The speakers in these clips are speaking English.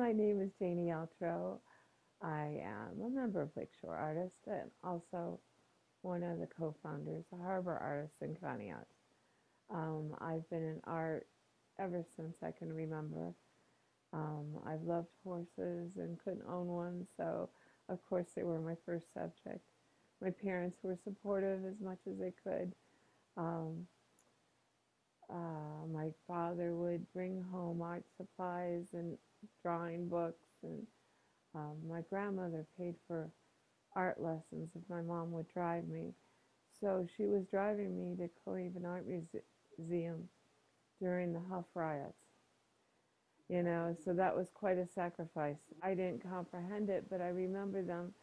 My name is Janie Altrogge. I am a member of Lakeshore Artists and also one of the co-founders of Harbor Artists in Conneaut. I've been in art ever since I can remember. I've loved horses and couldn't own one, so of course they were my first subject. My parents were supportive as much as they could. Um, my father would bring home art supplies and drawing books, and my grandmother paid for art lessons if my mom would drive me. So she was driving me to Cleveland Art Museum during the Huff riots, so that was quite a sacrifice. I didn't comprehend it, but I remember them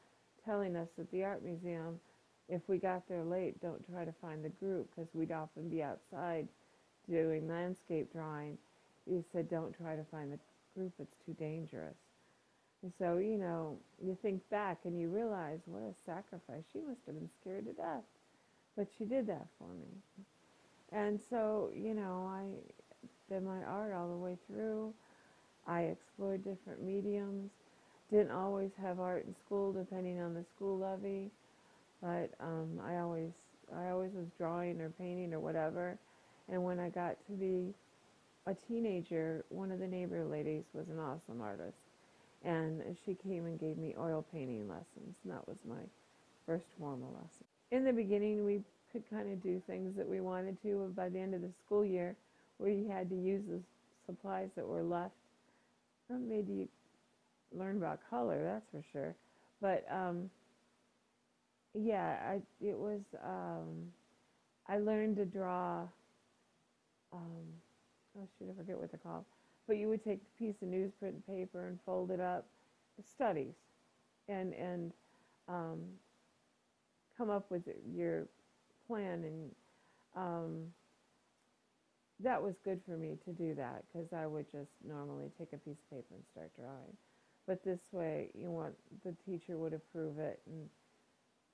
telling us at the art museum, if we got there late, don't try to find the group because we'd often be outside doing landscape drawing. You said, don't try to find the group, it's too dangerous. And so, you think back and you realize what a sacrifice. She must have been scared to death, but she did that for me. And so, I did my art all the way through. I explored different mediums. Didn't always have art in school, depending on the school levy, but I always was drawing or painting or whatever. And when I got to be a teenager, one of the neighbor ladies was an awesome artist, and she came and gave me oil painting lessons, and that was my first formal lesson. In the beginning, we could kind of do things that we wanted to, and by the end of the school year, we had to use the supplies that were left. That made you learn about color, that's for sure. But yeah, I learned to draw. Um, oh shoot, I forget what they're called. But you would take a piece of newsprint paper and fold it up, studies, and um, come up with your plan. And um, that was good for me to do that because I would just normally take a piece of paper and start drawing. But this way, the teacher would approve it, and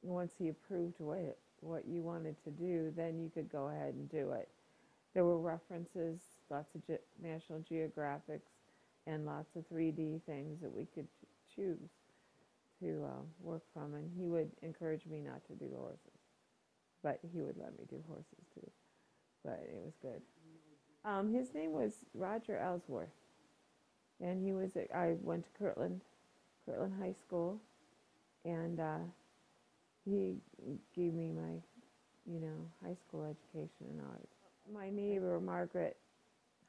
once he approved what you wanted to do, then you could go ahead and do it. There were references, lots of National Geographics, and lots of 3D things that we could choose to work from. And he would encourage me not to do horses, but he would let me do horses too. But it was good. His name was Roger Ellsworth, and I went to Kirtland High School, and he gave me my, high school education in art. My neighbor, Margaret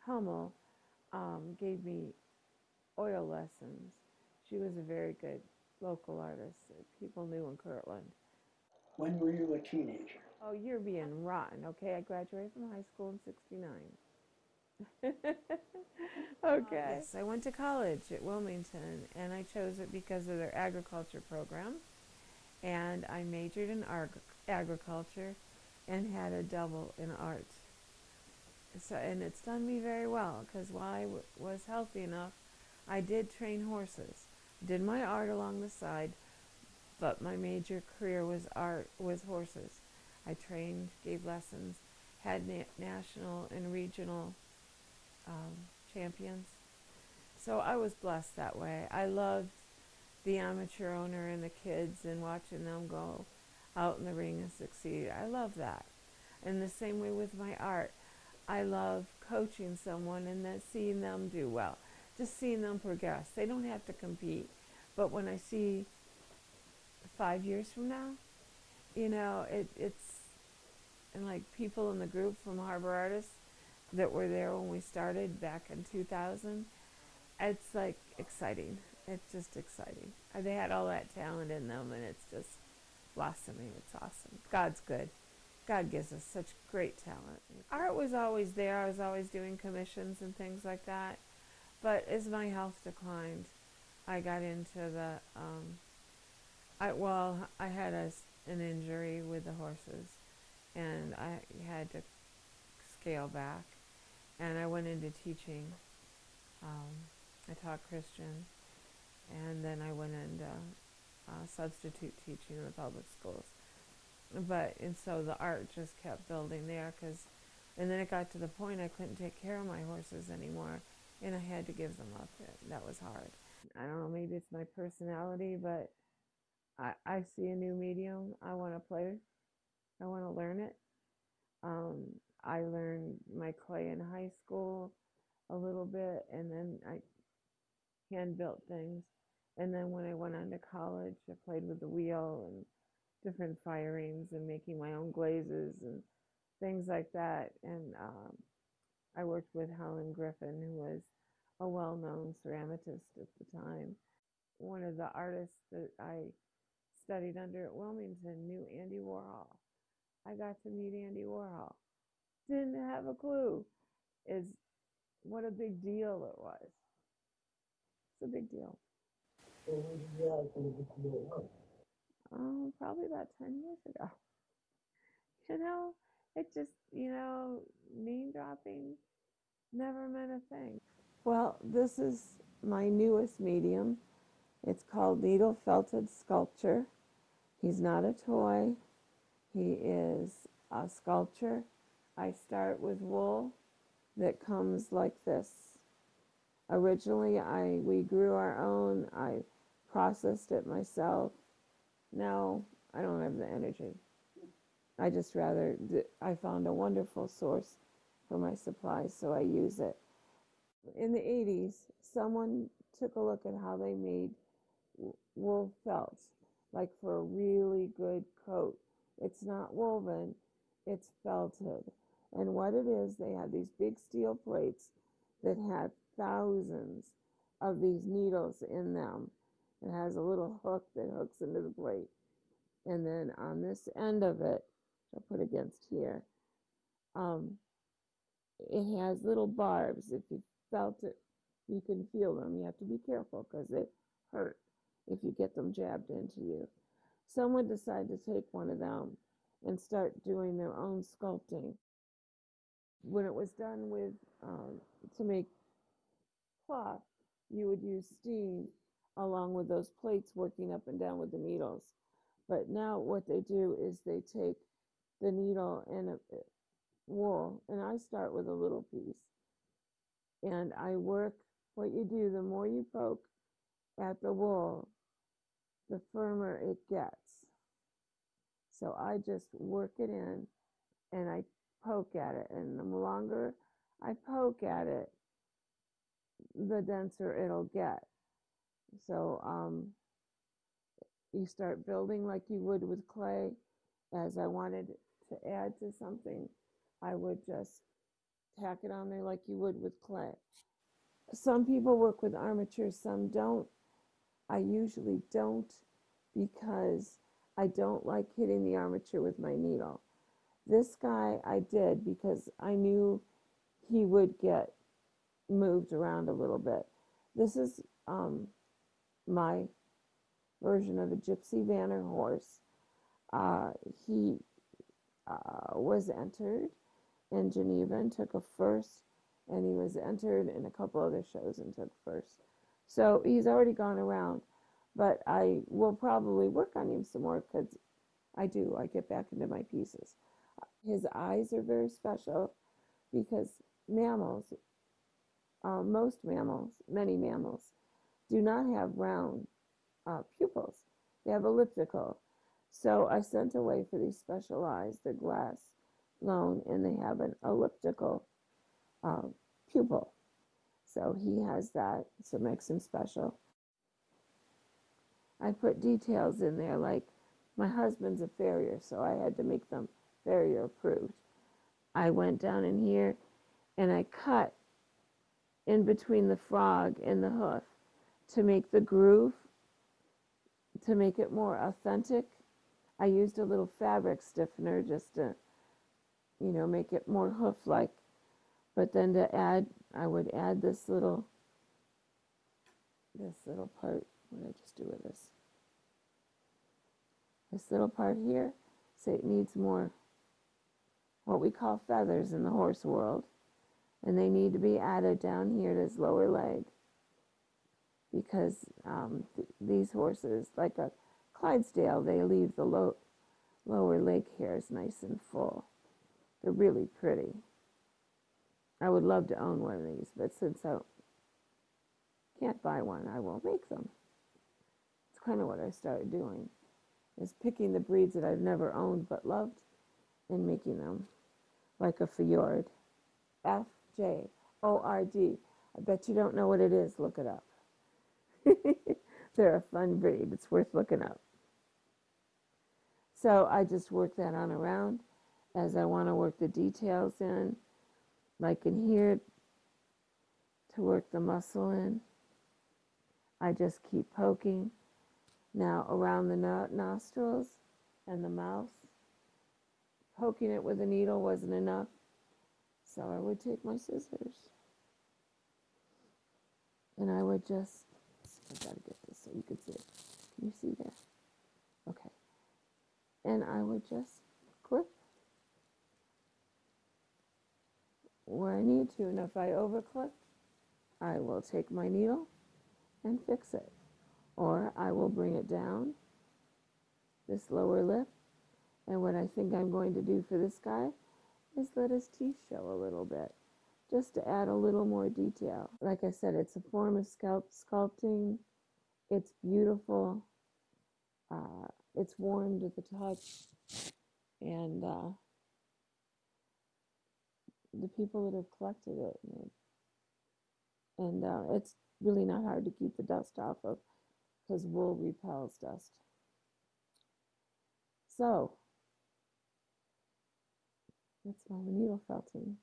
Hummel, gave me oil lessons. She was a very good local artist that people knew in Kirtland. When were you a teenager? Oh, you're being rotten, okay? I graduated from high school in '69. Okay. Yes, I went to college at Wilmington, and I chose it because of their agriculture program. And I majored in agriculture and had a double in art. So, and it's done me very well because while I was healthy enough, I did train horses. Did my art along the side, but my major career was art with horses. I trained, gave lessons, had national and regional champions. So I was blessed that way. I loved the amateur owner and the kids and watching them go out in the ring and succeed. I love that. And the same way with my art. I love coaching someone and then seeing them do well. Just seeing them progress. They don't have to compete. But when I see 5 years from now, it's and like people in the group from Harbor Artists that were there when we started back in 2000, it's like exciting. It's just exciting. They had all that talent in them, and it's just blossoming. It's awesome. God's good. God gives us such great talent. Art was always there. I was always doing commissions and things like that. But as my health declined, I got into I had an injury with the horses, and I had to scale back. And I went into teaching. I taught Christian, and then I went into substitute teaching in the public schools. And so the art just kept building there, and then it got to the point I couldn't take care of my horses anymore, and I had to give them up. That was hard. I don't know, maybe it's my personality, but I see a new medium. I want to play. I want to learn it. Um, I learned my clay in high school a little bit, and then I hand built things. And then when I went on to college, I played with the wheel and different firings and making my own glazes and things like that. And I worked with Helen Griffin, who was a well known ceramicist at the time. One of the artists that I studied under at Wilmington knew Andy Warhol. I got to meet Andy Warhol. Didn't have a clue is what a big deal it was. It's a big deal. Well, when did you actually get to know him? Oh, probably about 10 years ago. You know, it just, name dropping never meant a thing. Well, this is my newest medium. It's called needle felted sculpture. He's not a toy. He is a sculpture. I start with wool that comes like this. Originally, we grew our own. I processed it myself. Now, I don't have the energy. I just rather, I found a wonderful source for my supplies, so I use it. In the 80s, someone took a look at how they made wool felts, like for a really good coat. It's not woven, it's felted. And what it is, they had these big steel plates that had thousands of these needles in them. It has a little hook that hooks into the plate. And then on this end of it, I'll put against here, it has little barbs. If you felt it, you can feel them. You have to be careful because they hurt if you get them jabbed into you. Someone decided to take one of them and start doing their own sculpting. When it was done with, to make cloth, you would use steam along with those plates working up and down with the needles. But now what they do is they take the needle and wool, and I start with a little piece. And I work, what you do, the more you poke at the wool, the firmer it gets. So I just work it in and I poke at it. And the longer I poke at it, the denser it'll get. So you start building like you would with clay. As I wanted to add to something, I would just tack it on there like you would with clay. Some people work with armature, some don't. I usually don't because I don't like hitting the armature with my needle. This guy I did because I knew he would get moved around a little bit. This is my version of a gypsy vanner horse. He was entered in Geneva and took a first, and he was entered in a couple other shows and took first. So he's already gone around, but I will probably work on him some more because I get back into my pieces. His eyes are very special because mammals, many mammals, do not have round pupils. They have elliptical. So I sent away for these special eyes. They're glass blown, and they have an elliptical pupil. So he has that, so it makes him special. I put details in there, like my husband's a farrier, so I had to make them farrier approved. I went down in here and I cut in between the frog and the hoof to make the groove, to make it more authentic. I used a little fabric stiffener just to, make it more hoof-like. But then to add, I would add this little part. What did I just do with this? This little part here, say it needs more what we call feathers in the horse world. And they need to be added down here to his lower leg. Because these horses, like a Clydesdale, they leave the lower leg hairs nice and full. They're really pretty. I would love to own one of these, but since can't buy one, I will make them. It's kind of what I started doing, is picking the breeds that I've never owned but loved and making them, like a fjord. Fjord. I bet you don't know what it is. Look it up. They're a fun breed. It's worth looking up. So I just work that on around as I want to work the details in, like in here, to work the muscle in. I just keep poking. Now around the nostrils and the mouth, poking it with a needle wasn't enough, so I would take my scissors and I would just, I gotta get this so you can see it. Can you see there? Okay. And I would just clip where I need to, and if I overclip, I will take my needle and fix it. Or I will bring it down, this lower lip, and what I think I'm going to do for this guy is let his teeth show a little bit, just to add a little more detail. Like I said, it's a form of sculpting. It's beautiful. It's warm to the touch. And the people that have collected it, and it's really not hard to keep the dust off of, because wool repels dust. So that's my needle felting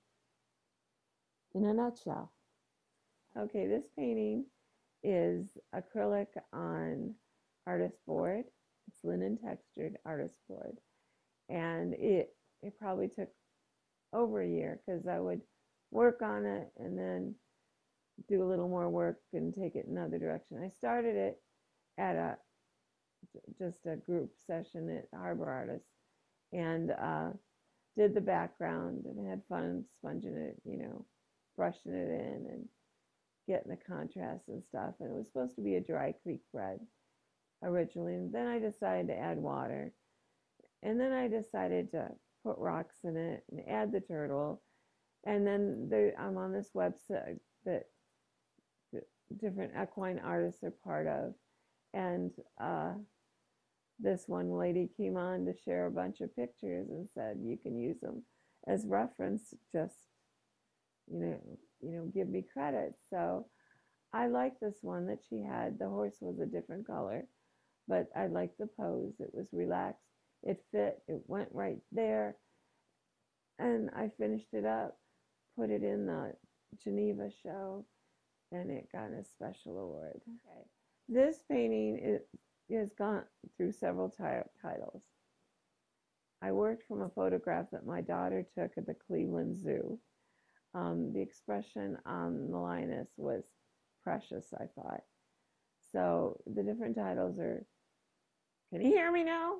in a nutshell. Okay, this painting is acrylic on artist board. It's linen textured artist board, and it probably took over a year, because I would work on it and then do a little more work and take it another direction. I started it at just a group session at Harbor Artists, and did the background and had fun sponging it, brushing it in and getting the contrast and stuff. And it was supposed to be a dry creek red originally, and then I decided to add water, and then I decided to put rocks in it and add the turtle. And then I'm on this website that different equine artists are part of, and this one lady came on to share a bunch of pictures and said you can use them as reference, just give me credit. So I like this one that she had. The horse was a different color, but I liked the pose. It was relaxed, it fit, it went right there. And I finished it up, put it in the Geneva show, and it got a special award. Okay. This painting has gone through several titles. I worked from a photograph that my daughter took at the Cleveland Zoo. The expression on the lioness was precious, I thought. So the different titles are, can you hear me now?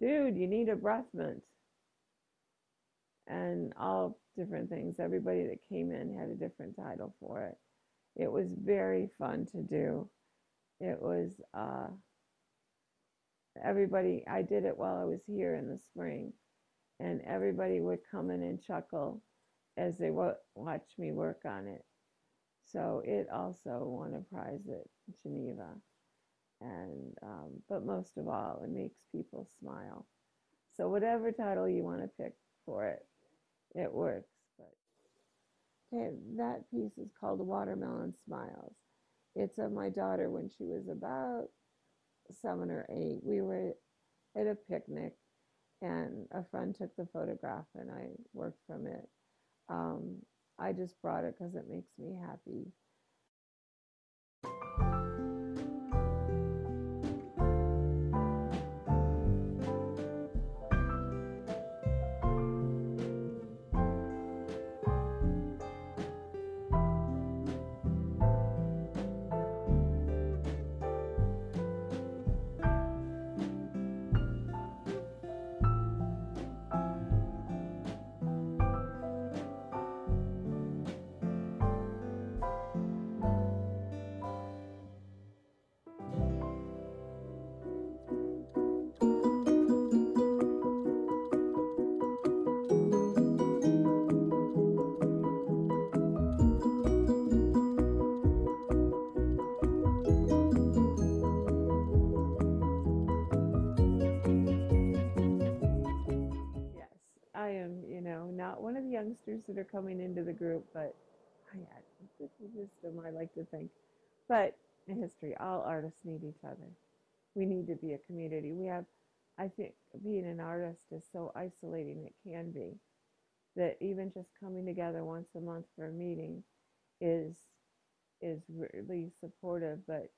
Dude, you need a breath mint. And all different things. Everybody that came in had a different title for it. It was very fun to do. It was everybody, I did it while I was here in the spring, and everybody would come in and chuckle as they watched me work on it. So it also won a prize at Geneva. And but most of all, it makes people smile. So whatever title you want to pick for it, it works. But okay, that piece is called Watermelon Smiles. It's of my daughter when she was about 7 or 8. We were at a picnic, and a friend took the photograph, and I worked from it. I just brought it because it makes me happy. sisters that are coming into the group, but I had good wisdom, I like to think. But in history, all artists need each other. We need to be a community. We have, I think, being an artist is so isolating, it can be, that even just coming together once a month for a meeting is is really supportive, but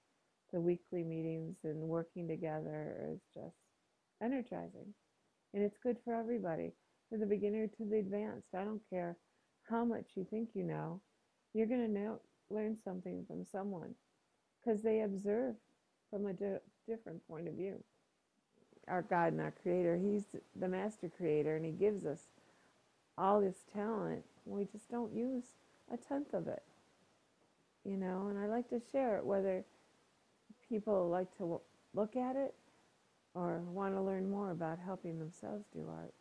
the weekly meetings and working together is just energizing. And it's good for everybody, from the beginner to the advanced. I don't care how much you think you know, you're going to know, learn something from someone because they observe from a different point of view. Our God and our Creator, He's the master creator, and He gives us all this talent. We just don't use a tenth of it, you know. And I like to share it, whether people like to look at it or want to learn more about helping themselves do art.